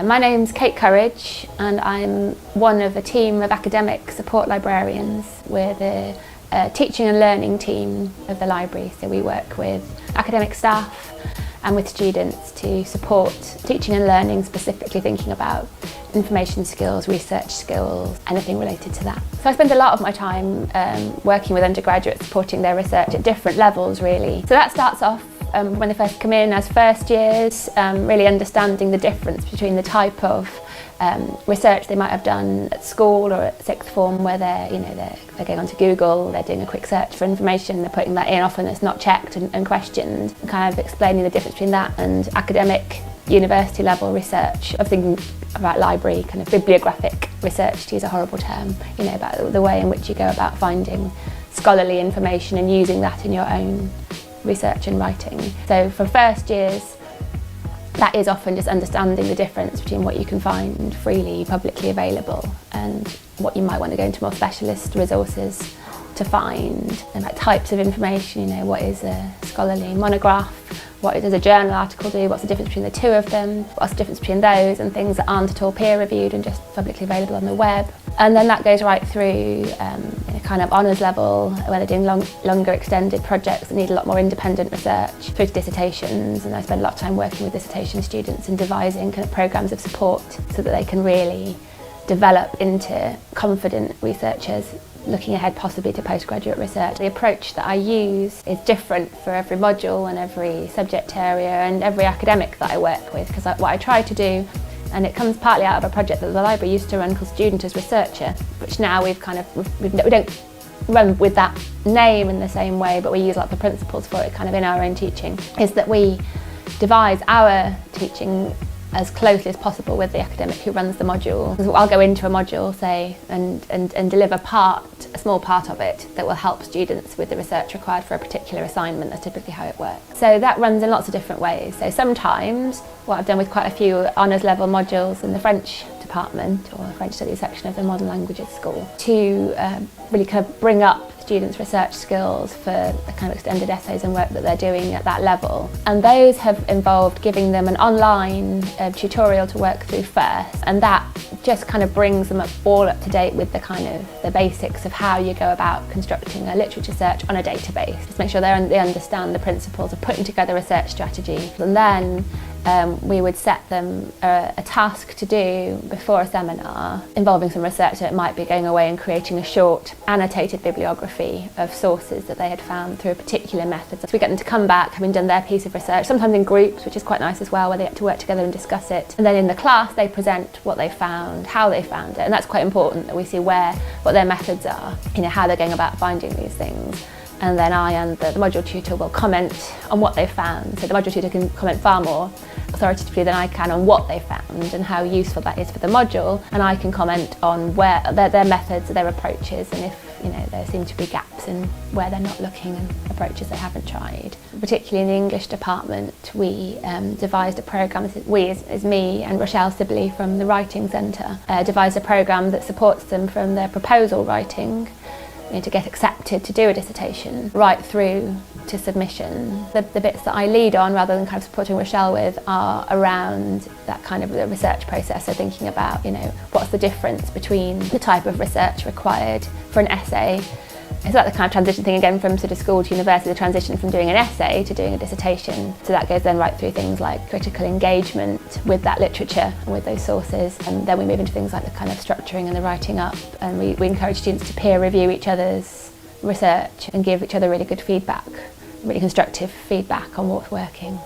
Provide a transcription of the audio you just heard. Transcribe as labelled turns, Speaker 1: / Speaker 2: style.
Speaker 1: My name's Kate Courage and I'm one of a team of academic support librarians. We're the teaching and learning team of the library, so we work with academic staff and with students to support teaching and learning, specifically thinking about information skills, research skills, anything related to that. So I spend a lot of my time working with undergraduates, supporting their research at different levels really. So that starts off when they first come in as first years, really understanding the difference between the type of research they might have done at school or at sixth form, where they're going onto Google, they're doing a quick search for information, they're putting that in, often it's not checked and questioned, and kind of explaining the difference between that and academic university level research, of thinking about library, kind of bibliographic research, to use a horrible term, about the way in which you go about finding scholarly information and using that in your own research and writing. So for first years, that is often just understanding the difference between what you can find freely, publicly available, and what you might want to go into more specialist resources to find, and like types of information, what is a scholarly monograph, what does a journal article do, what's the difference between the two of them, what's the difference between those and things that aren't at all peer reviewed and just publicly available on the web. And then that goes right through kind of honours level, where they're doing longer extended projects that need a lot more independent research, through to dissertations, and I spend a lot of time working with dissertation students and devising kind of programmes of support so that they can really develop into confident researchers looking ahead possibly to postgraduate research. The approach that I use is different for every module and every subject area and every academic that I work with, because what I try to do, and it comes partly out of a project that the library used to run called Student as Researcher, which now we don't run with that name in the same way, but we use lots of principles for it kind of in our own teaching, is that we devise our teaching as closely as possible with the academic who runs the module. So I'll go into a module, say, and deliver a small part of it that will help students with the research required for a particular assignment. That's typically how it works. So that runs in lots of different ways. So sometimes, what I've done with quite a few honours level modules in the French department or French studies section of the Modern Languages School, to really kind of bring up students' research skills for the kind of extended essays and work that they're doing at that level. And those have involved giving them an online tutorial to work through first, and that just kind of brings them all up to date with the kind of the basics of how you go about constructing a literature search on a database. Just make sure they understand the principles of putting together a research strategy. And then we would set them a task to do before a seminar involving some research. So it might be going away and creating a short annotated bibliography of sources that they had found through a particular method. So we get them to come back having done their piece of research, sometimes in groups, which is quite nice as well, where they get to work together and discuss it. And then in the class they present what they found, how they found it, and that's quite important that we see what their methods are, how they're going about finding these things. And then I and the module tutor will comment on what they found. So the module tutor can comment far more authoritatively than I can on what they found and how useful that is for the module, and I can comment on where their methods, their approaches, and if there seem to be gaps in where they're not looking and approaches they haven't tried. Particularly in the English department, we devised a programme, we as me and Rochelle Sibley from the Writing Centre, devised a programme that supports them from their proposal writing, to get accepted to do a dissertation, right through to submission. The bits that I lead on, rather than kind of supporting Rochelle with, are around that kind of the research process. So thinking about, what's the difference between the type of research required for an essay. It's like the kind of transition thing again from sort of school to university, the transition from doing an essay to doing a dissertation. So that goes then right through things like critical engagement with that literature and with those sources. And then we move into things like the kind of structuring and the writing up. And we encourage students to peer review each other's research and give each other really good feedback, really constructive feedback on what's working.